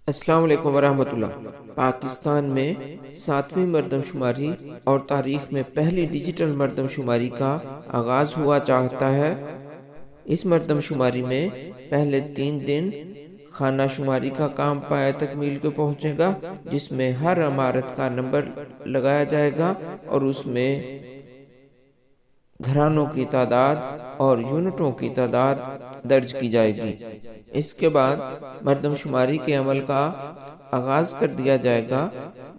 السلام علیکم ورحمۃ اللہ۔ پاکستان میں 7ویں مردم شماری اور تاریخ میں پہلی ڈیجیٹل مردم شماری کا آغاز ہوا چاہتا ہے۔ اس مردم شماری میں پہلے 3 دن خانہ شماری کا کام پایہ تکمیل کو پہنچے گا، جس میں ہر عمارت کا نمبر لگایا جائے گا اور اس میں گھرانوں کی تعداد اور یونٹوں کی تعداد درج کی جائے گی۔ اس کے بعد مردم شماری کے عمل کا آغاز کر دیا جائے گا۔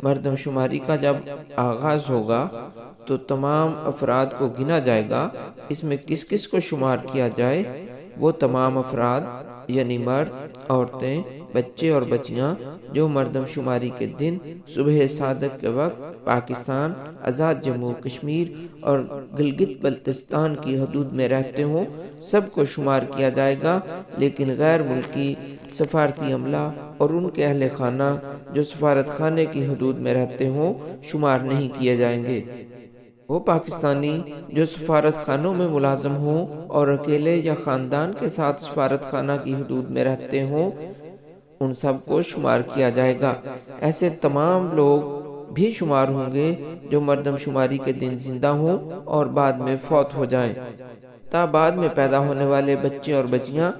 مردم شماری کا جب آغاز ہوگا تو تمام افراد کو گنا جائے گا۔ اس میں کس کس کو شمار کیا جائے، وہ تمام افراد یعنی مرد، عورتیں، بچے اور بچیاں جو مردم شماری کے دن صبح صادق کے وقت پاکستان، آزاد جموں کشمیر اور گلگت بلتستان کی حدود میں رہتے ہوں، سب کو شمار کیا جائے گا، لیکن غیر ملکی سفارتی عملہ اور ان کے اہل خانہ جو سفارت خانے کی حدود میں رہتے ہوں شمار نہیں کیے جائیں گے۔ وہ پاکستانی جو سفارت خانوں میں ملازم ہوں اور اکیلے یا خاندان کے ساتھ سفارت خانہ کی حدود میں رہتے ہوں، ان سب کو شمار کیا جائے گا۔ ایسے تمام لوگ بھی شمار ہوں گے جو مردم شماری کے دن زندہ ہوں اور بعد میں فوت ہو جائیں۔ تا بعد میں پیدا ہونے والے بچے اور بچیاں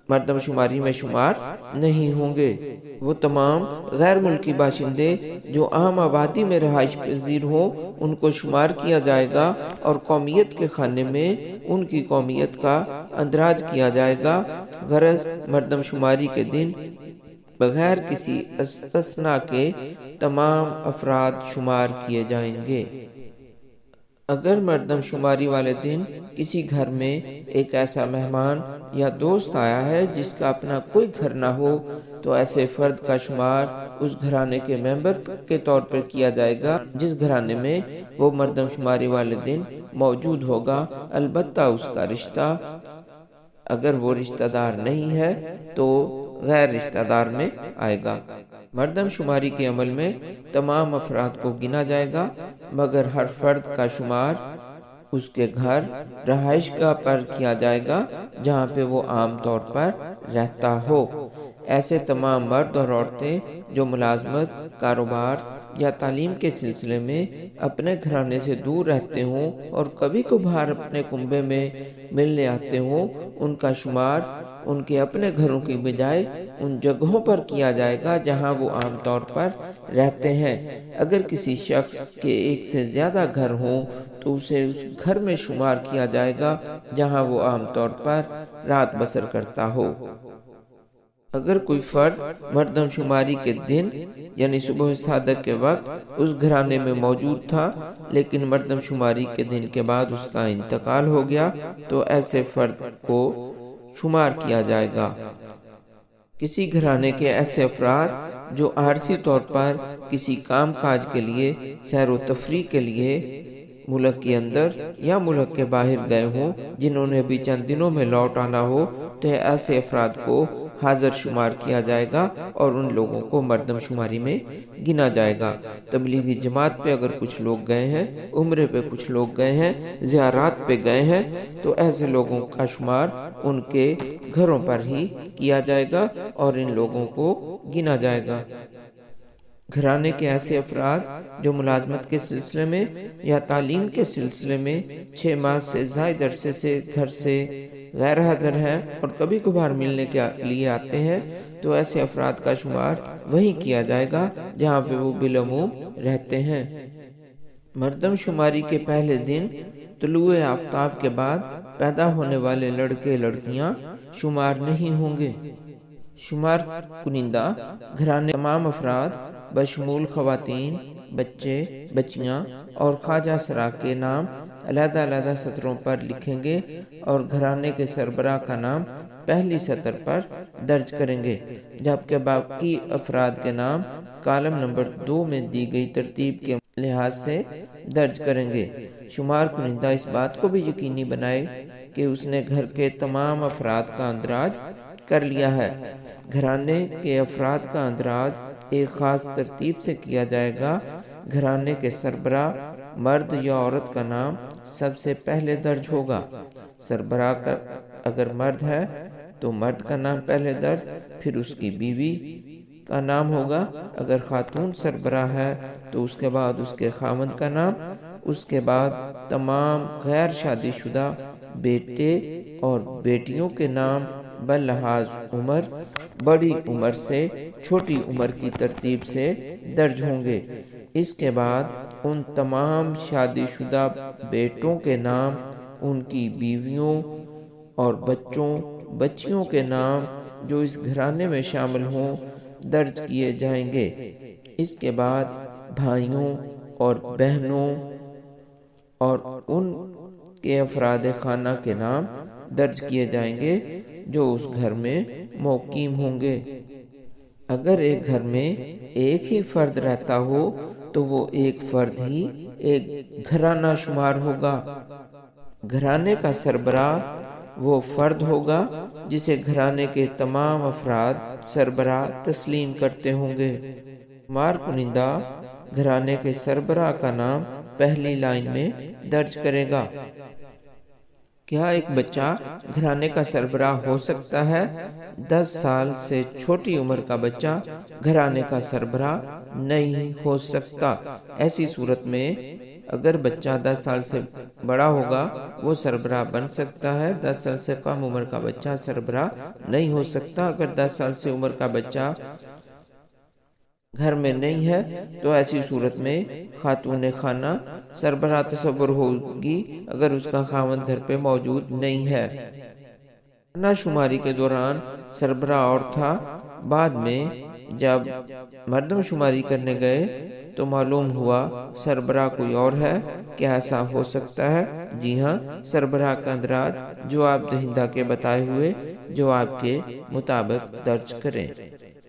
مردم شماری میں شمار نہیں ہوں گے۔ وہ تمام غیر ملکی باشندے جو عام آبادی میں رہائش پذیر ہوں، ان کو شمار کیا جائے گا اور قومیت کے خانے میں ان کی قومیت کا اندراج کیا جائے گا۔ غرض مردم شماری کے دن بغیر کسی استثناء کے تمام افراد شمار کیے جائیں گے۔ اگر مردم شماری والے دن کسی گھر میں ایک ایسا مہمان یا دوست آیا ہے جس کا اپنا کوئی گھر نہ ہو، تو ایسے فرد کا شمار اس گھرانے کے ممبر کے طور پر کیا جائے گا جس گھرانے میں وہ مردم شماری والے دن موجود ہوگا، البتہ اس کا رشتہ اگر وہ رشتہ دار نہیں ہے تو غیر رشتہ دار میں آئے گا۔ مردم شماری کے عمل میں تمام افراد کو گنا جائے گا، مگر ہر فرد کا شمار اس کے گھر رہائش گاہ پر کیا جائے گا جہاں پہ وہ عام طور پر رہتا ہو۔ ایسے تمام مرد اور عورتیں جو ملازمت، کاروبار یا تعلیم کے سلسلے میں اپنے گھرانے سے دور رہتے ہوں اور کبھی کبھار اپنے کنبے میں ملنے آتے ہوں، ان کا شمار ان کے اپنے گھروں کی بجائے ان جگہوں پر کیا جائے گا جہاں وہ عام طور پر رہتے ہیں۔ اگر کسی شخص کے ایک سے زیادہ گھر ہوں تو اسے اس گھر میں شمار کیا جائے گا جہاں وہ عام طور پر رات بسر کرتا ہو۔ اگر کوئی فرد مردم شماری کے دن یعنی صبح صادق کے وقت اس گھرانے میں موجود تھا، لیکن مردم شماری کے دن کے بعد اس کا انتقال ہو گیا، تو ایسے فرد کو شمار کیا جائے گا۔ کسی گھرانے کے ایسے افراد جو عارضی طور پر کسی کام کاج کے لیے، سیر و تفریح کے لیے ملک کے اندر یا ملک کے باہر گئے ہوں، جنہوں نے ابھی چند دنوں میں لوٹ آنا ہو، تو ایسے افراد کو حاضر شمار کیا جائے گا اور ان لوگوں کو مردم شماری میں گنا جائے گا۔ تبلیغی جماعت پہ اگر کچھ لوگ گئے ہیں، عمرے پہ کچھ لوگ گئے ہیں، زیارات پہ گئے ہیں، تو ایسے لوگوں کا شمار ان کے گھروں پر ہی کیا جائے گا اور ان لوگوں کو گنا جائے گا۔ گھرانے کے ایسے افراد جو ملازمت کے سلسلے میں یا تعلیم کے سلسلے میں 6 ماہ سے زائد عرصے سے گھر سے غیر حاضر ہیں اور کبھی کبھار ملنے کے لیے آتے ہیں، تو ایسے افراد کا شمار وہی کیا جائے گا جہاں پہ وہ بالعموم رہتے ہیں۔ مردم شماری کے پہلے دن طلوع آفتاب کے بعد پیدا ہونے والے لڑکے لڑکیاں شمار نہیں ہوں گے۔ شمار کنندہ گھرانے تمام افراد بشمول خواتین، بچے، بچیاں اور خواجہ سرا کے نام علیحدہ علیحدہ سطروں پر لکھیں گے اور گھرانے کے سربراہ کا نام پہلی سطر پر درج کریں گے، جبکہ باقی افراد کے نام کالم نمبر 2 میں دی گئی ترتیب کے لحاظ سے درج کریں گے۔ شمار کنندہ اس بات کو بھی یقینی بنائے کہ اس نے گھر کے تمام افراد کا اندراج کر لیا ہے۔ گھرانے کے افراد کا اندراج ایک خاص ترتیب سے کیا جائے گا۔ گھرانے کے سربراہ مرد یا عورت کا نام سب سے پہلے درج ہوگا۔ سربراہ اگر مرد ہے تو مرد کا نام پہلے درج، پھر اس کی بیوی، کا نام ہوگا، اگر خاتون سربراہ ہے تو اس کے بعد اس کے خاوند کا نام، اس کے بعد تمام غیر شادی شدہ بیٹے اور بیٹیوں کے نام بلحاظ عمر، بڑی عمر سے چھوٹی عمر کی ترتیب سے درج ہوں گے۔ اس کے بعد ان تمام شادی شدہ بیٹوں کے نام، ان کی بیویوں اور بچوں بچیوں کے نام جو اس گھرانے میں شامل ہوں درج کیے جائیں گے۔ اس کے بعد بھائیوں اور بہنوں اور ان کے افراد خانہ کے نام درج کیے جائیں گے جو اس گھر میں مقیم ہوں گے۔ اگر ایک گھر میں ایک ہی فرد رہتا ہو تو وہ ایک فرد ہی ایک گھرانہ شمار ہوگا۔ گھرانے کا سربراہ وہ فرد ہوگا جسے گھرانے کے تمام افراد سربراہ تسلیم کرتے ہوں گے۔ شمار کنندہ گھرانے کے سربراہ کا نام پہلی لائن میں درج کرے گا۔ کیا ایک بچہ گھرانے کا سربراہ ہو سکتا ہے؟ 10 سال سے چھوٹی عمر کا بچہ گھرانے کا سربراہ نہیں ہو سکتا۔ ایسی صورت میں اگر بچہ 10 سال سے بڑا ہوگا وہ سربراہ بن سکتا ہے، 10 سال سے کم عمر کا بچہ سربراہ نہیں ہو سکتا۔ اگر 10 سال سے عمر کا بچہ گھر میں نہیں ہے تو ایسی صورت میں خاتون خانہ سربراہ تصور ہوگی اگر اس کا خاوند گھر پہ موجود نہیں ہے۔ خانہ شماری کے دوران سربراہ اور تھا، بعد میں جب مردم شماری کرنے گئے تو معلوم ہوا سربراہ کوئی اور ہے۔ کیا ایسا ہو سکتا ہے؟ جی ہاں، سربراہ کا اندراج جواب دہندہ کے بتائے ہوئے جواب کے مطابق درج کریں۔